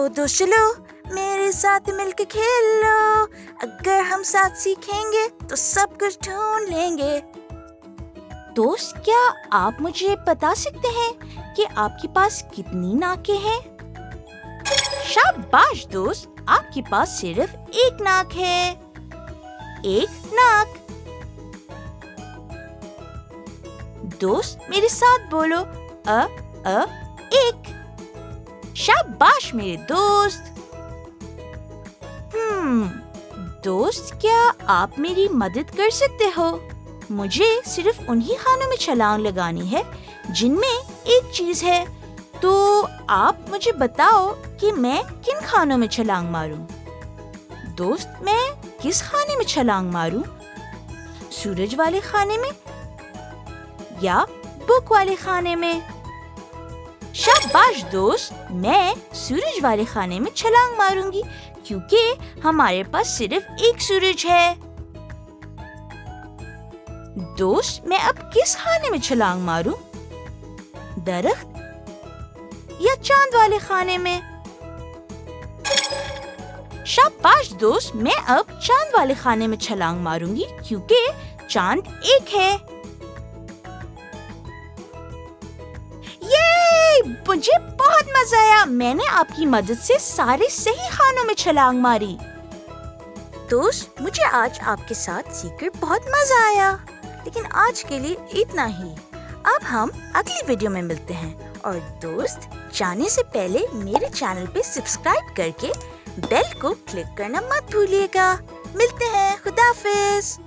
दोस्त चलो मेरे साथ मिलके खेलो, अगर हम साथ सीखेंगे तो सब कुछ ढूंढ लेंगे। दोस्त, क्या आप मुझे बता सकते हैं कि आपके पास कितनी नाकें हैं? शाबाश दोस्त, आपके पास सिर्फ एक नाक है। एक नाक। दोस्त मेरे साथ बोलो, एक। शाबाश मेरे दोस्त। दोस्त, क्या आप मेरी मदद कर सकते हो? मुझे सिर्फ उन्हीं खानों में छलांग लगानी है जिनमें एक चीज है, तो आप मुझे बताओ कि मैं किन खानों में छलांग मारूं? दोस्त, मैं किस खाने में छलांग मारूं? सूरज वाले खाने में या बुक वाले खाने में? शाबाश दोस्त, मैं सूरज वाले खाने में छलांग मारूंगी क्योंकि हमारे पास सिर्फ एक सूरज है। दोस्त, मैं अब किस खाने में छलांग मारूं? दरख्त या चांद वाले खाने में? शाबाश दोस्त, मैं अब चांद वाले खाने में छलांग मारूंगी क्योंकि चांद एक है। मुझे बहुत मजा आया। मैंने आपकी मदद से सारे सही खानों में छलांग मारी। दोस्त, मुझे आज आपके साथ सीखकर बहुत मजा आया, लेकिन आज के लिए इतना ही। अब हम अगली वीडियो में मिलते हैं। और दोस्त, जाने से पहले मेरे चैनल पे सब्सक्राइब करके बेल को क्लिक करना मत भूलिएगा। मिलते हैं। खुदा हाफिज।